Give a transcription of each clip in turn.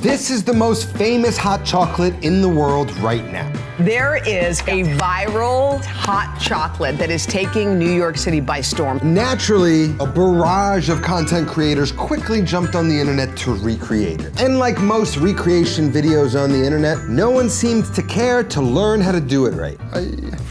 This is the most famous hot chocolate in the world right now. There is a viral hot chocolate that is taking New York City by storm. Naturally, a barrage of content creators quickly jumped on the internet to recreate it. And like most recreation videos on the internet, no one seemed to care to learn how to do it right.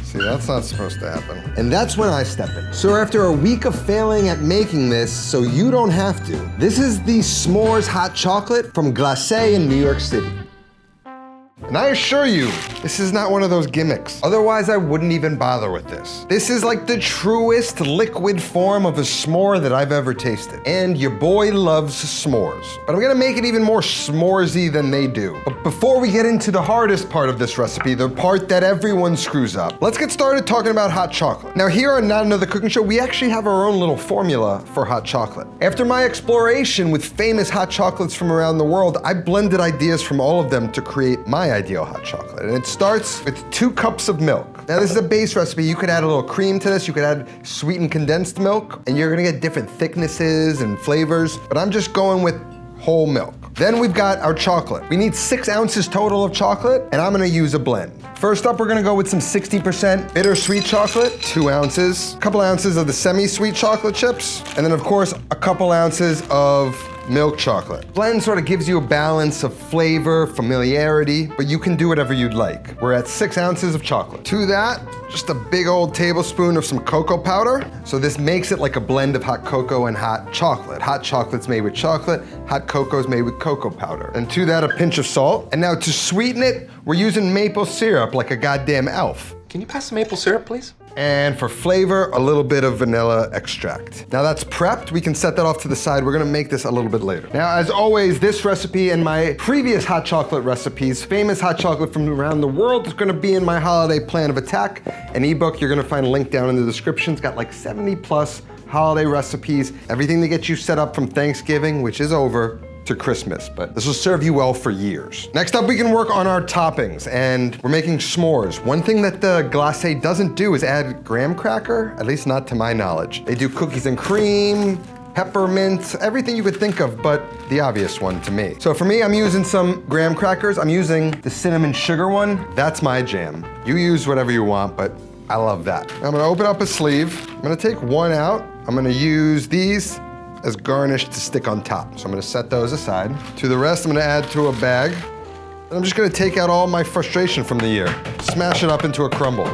See, that's not supposed to happen. And that's when I step in. So after a week of failing at making this so you don't have to, this is the s'mores hot chocolate from Glace in New York City. And I assure you, this is not one of those gimmicks. Otherwise, I wouldn't even bother with this. This is like the truest liquid form of a s'more that I've ever tasted. And your boy loves s'mores. But I'm gonna make it even more s'moresy than they do. But before we get into the hardest part of this recipe, the part that everyone screws up, let's get started talking about hot chocolate. Now here on Not Another Cooking Show, we actually have our own little formula for hot chocolate. After my exploration with famous hot chocolates from around the world, I blended ideas from all of them to create my ideal hot chocolate. And it starts with 2 cups of milk. Now this is a base recipe. You could add a little cream to this. You could add sweetened condensed milk, and you're gonna get different thicknesses and flavors, but I'm just going with whole milk. Then we've got our chocolate. We need 6 ounces total of chocolate, and I'm gonna use a blend. First up, we're gonna go with some 60% bittersweet chocolate, 2 ounces, a couple ounces of the semi-sweet chocolate chips, and then of course, a couple ounces of milk chocolate. Blend sort of gives you a balance of flavor, familiarity, but you can do whatever you'd like. We're at 6 ounces of chocolate. To that, just a big old tablespoon of some cocoa powder. So this makes it like a blend of hot cocoa and hot chocolate. Hot chocolate's made with chocolate, hot cocoa's made with cocoa powder. And to that, a pinch of salt. And now to sweeten it, we're using maple syrup like a goddamn elf. Can you pass the maple syrup, please? And for flavor, a little bit of vanilla extract. Now that's prepped, we can set that off to the side. We're gonna make this a little bit later. Now, as always, this recipe and my previous hot chocolate recipes, famous hot chocolate from around the world, is gonna be in my holiday plan of attack, an ebook. You're gonna find a link down in the description. It's got like 70 plus holiday recipes, everything to get you set up from Thanksgiving, which is over, to Christmas, but this will serve you well for years. Next up, we can work on our toppings, and we're making s'mores. One thing that the Glace doesn't do is add graham cracker, at least not to my knowledge. They do cookies and cream, peppermint, everything you could think of, but the obvious one to me. So for me, I'm using some graham crackers. I'm using the cinnamon sugar one. That's my jam. You use whatever you want, but I love that. I'm gonna open up a sleeve. I'm gonna take one out. I'm gonna use these as garnish to stick on top. So I'm gonna set those aside. To the rest, I'm gonna add to a bag. And I'm just gonna take out all my frustration from the year. Smash it up into a crumble.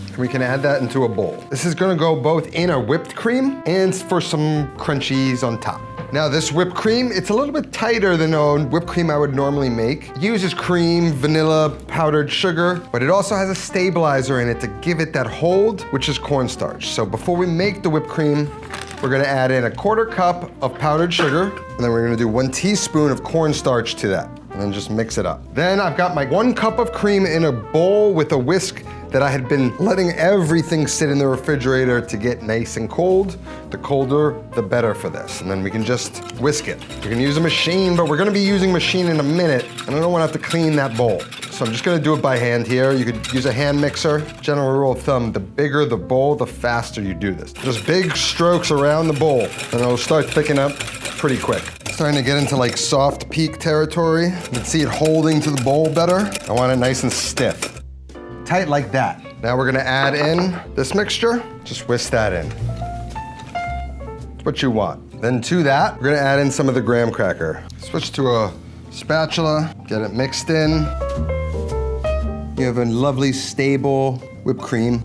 And we can add that into a bowl. This is gonna go both in our whipped cream and for some crunchies on top. Now this whipped cream, it's a little bit tighter than a whipped cream I would normally make. It uses cream, vanilla, powdered sugar, but it also has a stabilizer in it to give it that hold, which is cornstarch. So before we make the whipped cream, we're gonna add in a 1/4 cup of powdered sugar, and then we're gonna do 1 teaspoon of cornstarch to that, and then just mix it up. Then I've got my 1 cup of cream in a bowl with a whisk that I had been letting everything sit in the refrigerator to get nice and cold. The colder, the better for this. And then we can just whisk it. You can use a machine, but we're gonna be using machine in a minute, and I don't wanna have to clean that bowl. So I'm just gonna do it by hand here. You could use a hand mixer. General rule of thumb, the bigger the bowl, the faster you do this. Just big strokes around the bowl, and it'll start thickening up pretty quick. Starting to get into like soft peak territory. You can see it holding to the bowl better. I want it nice and stiff. Tight like that. Now we're gonna add in this mixture. Just whisk that in. It's what you want. Then to that, we're gonna add in some of the graham cracker. Switch to a spatula, get it mixed in. You have a lovely, stable whipped cream.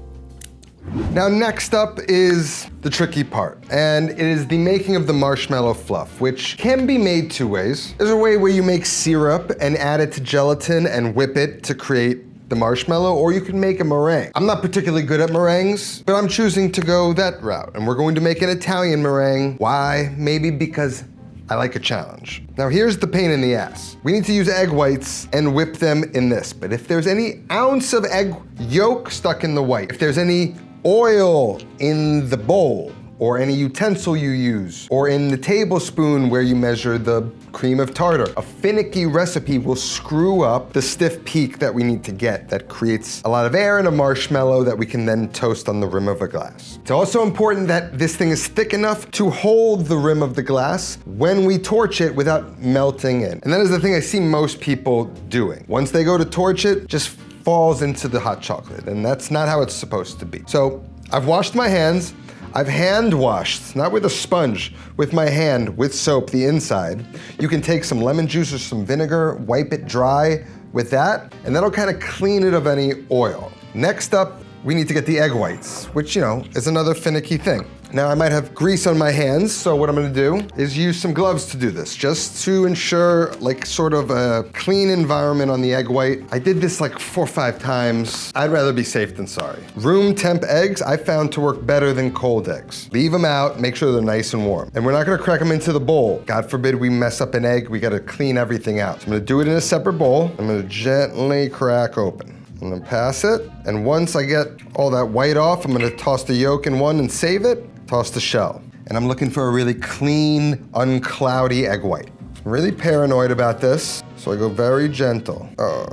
Now next up is the tricky part, and it is the making of the marshmallow fluff, which can be made 2 ways. There's a way where you make syrup and add it to gelatin and whip it to create the marshmallow, or you can make a meringue. I'm not particularly good at meringues, but I'm choosing to go that route, and we're going to make an Italian meringue. Why? Maybe because I like a challenge. Now here's the pain in the ass. We need to use egg whites and whip them in this, but if there's any ounce of egg yolk stuck in the white, if there's any oil in the bowl, or any utensil you use, or in the tablespoon where you measure the cream of tartar. A finicky recipe will screw up the stiff peak that we need to get that creates a lot of air and a marshmallow that we can then toast on the rim of a glass. It's also important that this thing is thick enough to hold the rim of the glass when we torch it without melting in. And that is the thing I see most people doing. Once they go to torch it, just falls into the hot chocolate, and that's not how it's supposed to be. So I've washed my hands. I've hand washed, not with a sponge, with my hand, with soap, the inside. You can take some lemon juice or some vinegar, wipe it dry with that, and that'll kind of clean it of any oil. Next up, we need to get the egg whites, which, is another finicky thing. Now I might have grease on my hands, so what I'm gonna do is use some gloves to do this, just to ensure sort of a clean environment on the egg white. I did this 4 or 5 times. I'd rather be safe than sorry. Room temp eggs I found to work better than cold eggs. Leave them out, make sure they're nice and warm. And we're not gonna crack them into the bowl. God forbid we mess up an egg, we gotta clean everything out. So I'm gonna do it in a separate bowl. I'm gonna gently crack open. I'm gonna pass it, and once I get all that white off, I'm gonna toss the yolk in one and save it, toss the shell. And I'm looking for a really clean, uncloudy egg white. I'm really paranoid about this, so I go very gentle. Oh,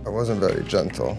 I wasn't very gentle.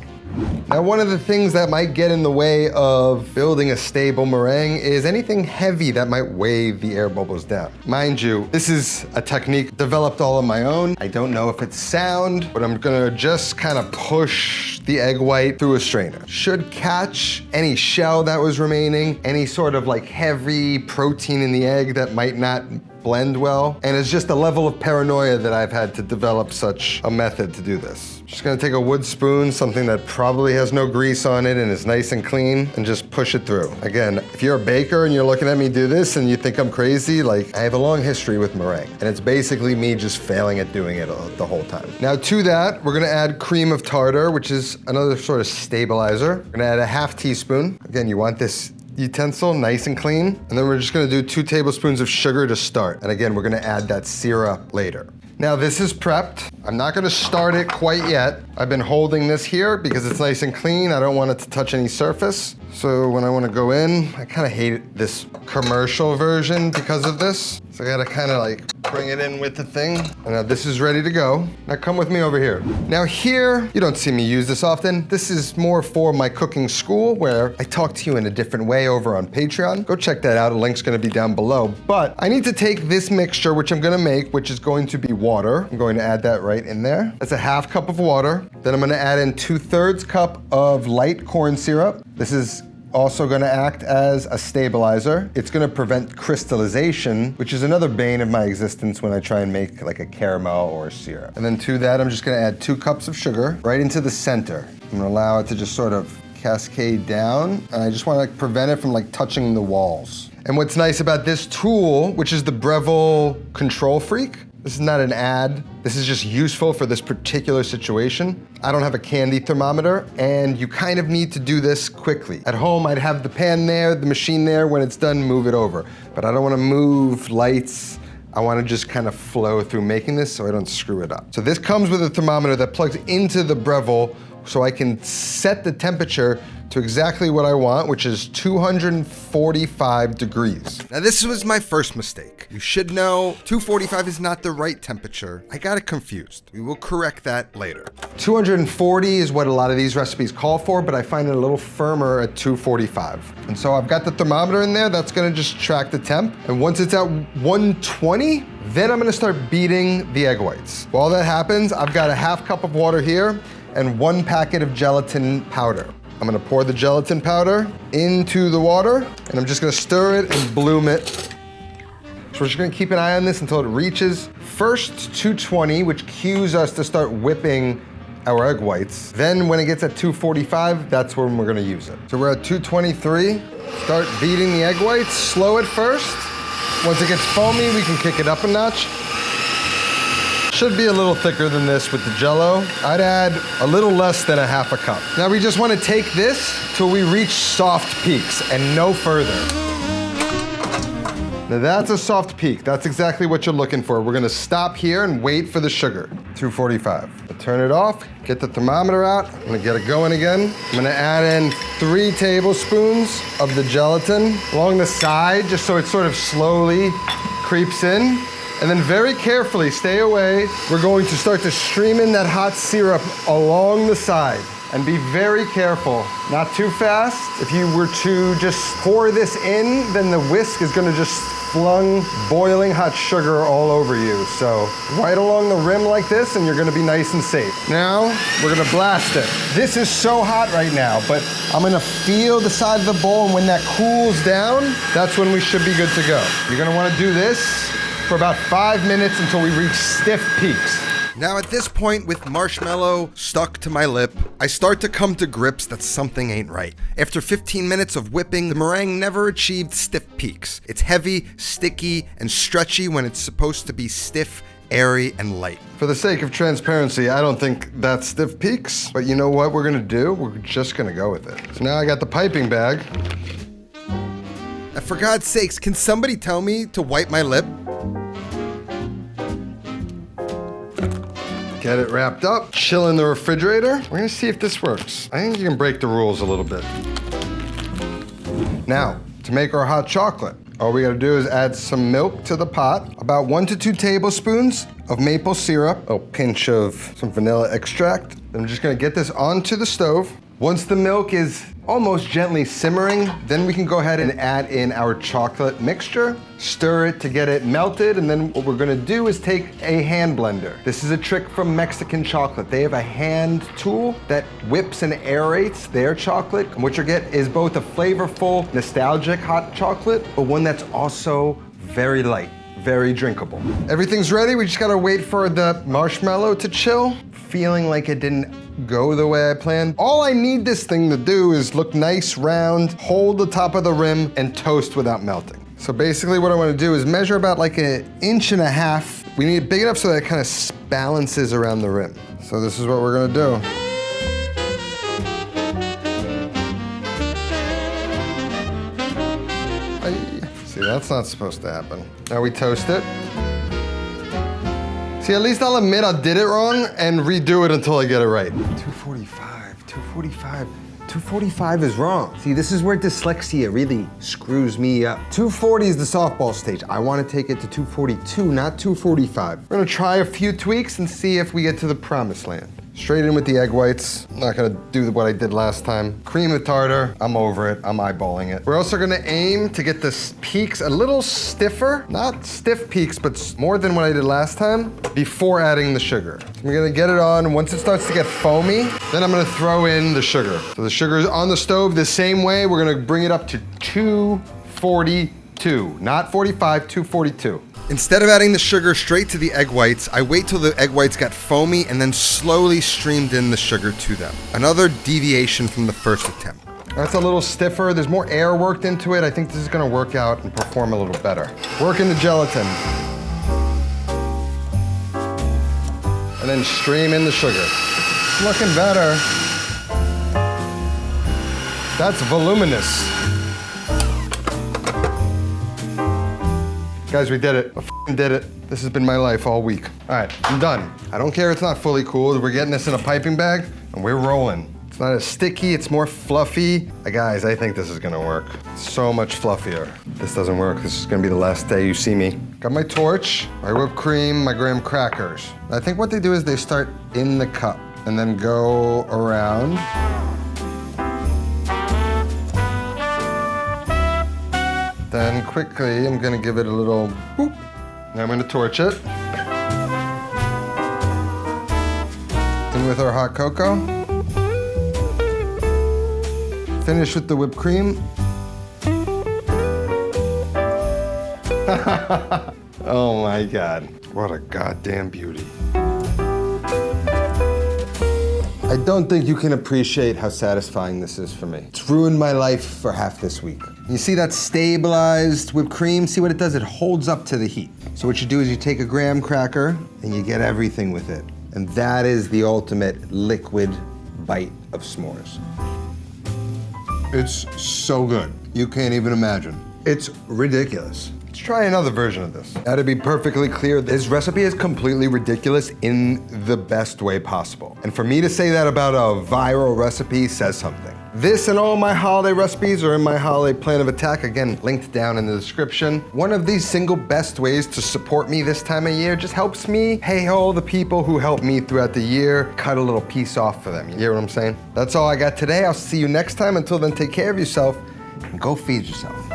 Now, one of the things that might get in the way of building a stable meringue is anything heavy that might weigh the air bubbles down. Mind you, this is a technique developed all on my own. I don't know if it's sound, but I'm gonna just kind of push the egg white through a strainer. Should catch any shell that was remaining, any sort of heavy protein in the egg that might not blend well. And it's just a level of paranoia that I've had to develop such a method to do this. Just gonna take a wood spoon, something that probably has no grease on it and is nice and clean, and just push it through. Again, if you're a baker and you're looking at me do this and you think I'm crazy, I have a long history with meringue, and it's basically me just failing at doing it the whole time. Now to that, we're gonna add cream of tartar, which is another sort of stabilizer. We're gonna add a ½ teaspoon. Again, you want this utensil nice and clean. And then we're just gonna do 2 tablespoons of sugar to start. And again, we're gonna add that syrup later. Now this is prepped. I'm not gonna start it quite yet. I've been holding this here because it's nice and clean. I don't want it to touch any surface. So when I wanna go in, I kinda hate this commercial version because of this. So I gotta kinda bring it in with the thing. And now this is ready to go. Now come with me over here. Now here, you don't see me use this often. This is more for my cooking school where I talk to you in a different way over on Patreon. Go check that out, a link's gonna be down below. But I need to take this mixture, which I'm gonna make, which is going to be water. I'm going to add that right in there. That's a ½ cup of water. Then I'm gonna add in 2/3 cup of light corn syrup. This is also gonna act as a stabilizer. It's gonna prevent crystallization, which is another bane of my existence when I try and make a caramel or a syrup. And then to that, I'm just gonna add 2 cups of sugar right into the center. I'm gonna allow it to just sort of cascade down, and I just wanna prevent it from touching the walls. And what's nice about this tool, which is the Breville Control Freak, this is not an ad. This is just useful for this particular situation. I don't have a candy thermometer, and you kind of need to do this quickly. At home, I'd have the pan there, the machine there. When it's done, move it over. But I don't want to move lights. I want to just kind of flow through making this so I don't screw it up. So this comes with a thermometer that plugs into the Breville so I can set the temperature to exactly what I want, which is 245 degrees. Now this was my first mistake. You should know 245 is not the right temperature. I got it confused. We will correct that later. 240 is what a lot of these recipes call for, but I find it a little firmer at 245. And so I've got the thermometer in there, that's gonna just track the temp. And once it's at 120, then I'm gonna start beating the egg whites. While that happens, I've got a ½ cup of water here and 1 packet of gelatin powder. I'm gonna pour the gelatin powder into the water, and I'm just gonna stir it and bloom it. So we're just gonna keep an eye on this until it reaches first 220, which cues us to start whipping our egg whites. Then when it gets at 245, that's when we're gonna use it. So we're at 223. Start beating the egg whites, slow at first. Once it gets foamy, we can kick it up a notch. Should be a little thicker than this with the Jell-O. I'd add a little less than a ½ cup. Now we just want to take this till we reach soft peaks and no further. Now that's a soft peak. That's exactly what you're looking for. We're gonna stop here and wait for the sugar. 245. I'll turn it off, get the thermometer out. I'm gonna get it going again. I'm gonna add in 3 tablespoons of the gelatin along the side, just so it sort of slowly creeps in. And then very carefully, stay away. We're going to start to stream in that hot syrup along the side. And be very careful, not too fast. If you were to just pour this in, then the whisk is gonna just flung boiling hot sugar all over you. So right along the rim like this, and you're gonna be nice and safe. Now, we're gonna blast it. This is so hot right now, but I'm gonna feel the side of the bowl, and when that cools down, that's when we should be good to go. You're gonna wanna do this for about 5 minutes until we reach stiff peaks. Now at this point, with marshmallow stuck to my lip, I start to come to grips that something ain't right. After 15 minutes of whipping, the meringue never achieved stiff peaks. It's heavy, sticky, and stretchy when it's supposed to be stiff, airy, and light. For the sake of transparency, I don't think that's stiff peaks, but you know what we're gonna do? We're just gonna go with it. So now I got the piping bag. And for God's sakes, can somebody tell me to wipe my lip? Get it wrapped up, chill in the refrigerator. We're gonna see if this works. I think you can break the rules a little bit. Now, to make our hot chocolate, all we gotta do is add some milk to the pot, about 1 to 2 tablespoons of maple syrup, a pinch of some vanilla extract. Then I'm just gonna get this onto the stove. Once the milk is almost gently simmering, then we can go ahead and add in our chocolate mixture, stir it to get it melted, and then what we're gonna do is take a hand blender. This is a trick from Mexican chocolate. They have a hand tool that whips and aerates their chocolate. And what you get is both a flavorful, nostalgic hot chocolate, but one that's also very light, very drinkable. Everything's ready, we just gotta wait for the marshmallow to chill. Feeling like it didn't go the way I planned. All I need this thing to do is look nice, round, hold the top of the rim, and toast without melting. So basically what I wanna do is measure about like 1.5 inches. We need it big enough so that it kind of balances around the rim. So this is what we're gonna do. See, that's not supposed to happen. Now we toast it. See, at least I'll admit I did it wrong and redo it until I get it right. 245 is wrong. See, this is where dyslexia really screws me up. 240 is the softball stage. I want to take it to 242, not 245. We're gonna try a few tweaks and see if we get to the promised land. Straight in with the egg whites. I'm not gonna do what I did last time. Cream of tartar, I'm over it, I'm eyeballing it. We're also gonna aim to get the peaks a little stiffer, not stiff peaks, but more than what I did last time, before adding the sugar. We're gonna get it on, once it starts to get foamy, then I'm gonna throw in the sugar. So the sugar is on the stove the same way, we're gonna bring it up to 242, not 45, 242. Instead of adding the sugar straight to the egg whites, I wait till the egg whites got foamy and then slowly streamed in the sugar to them. Another deviation from the first attempt. That's a little stiffer. There's more air worked into it. I think this is gonna work out and perform a little better. Work in the gelatin. And then stream in the sugar. It's looking better. That's voluminous. Guys, we did it. I f***ing did it. This has been my life all week. All right, I'm done. I don't care it's not fully cooled. We're getting this in a piping bag, and we're rolling. It's not as sticky, it's more fluffy. Guys, I think this is gonna work. So much fluffier. If this doesn't work, this is gonna be the last day you see me. Got my torch, my whipped cream, my graham crackers. I think what they do is they start in the cup and then go around. Then quickly, I'm gonna give it a little boop. Now I'm gonna torch it. In with our hot cocoa. Finish with the whipped cream. Oh my God, what a goddamn beauty. I don't think you can appreciate how satisfying this is for me. It's ruined my life for half this week. You see that stabilized whipped cream? See what it does? It holds up to the heat. So what you do is you take a graham cracker and you get everything with it. And that is the ultimate liquid bite of s'mores. It's so good. You can't even imagine. It's ridiculous. Let's try another version of this. Now, to be perfectly clear, this recipe is completely ridiculous in the best way possible. And for me to say that about a viral recipe says something. This and all my holiday recipes are in my holiday plan of attack, again, linked down in the description. One of these single best ways to support me this time of year just helps me pay all the people who help me throughout the year, cut a little piece off for them. You hear what I'm saying? That's all I got today. I'll see you next time. Until then, take care of yourself and go feed yourself.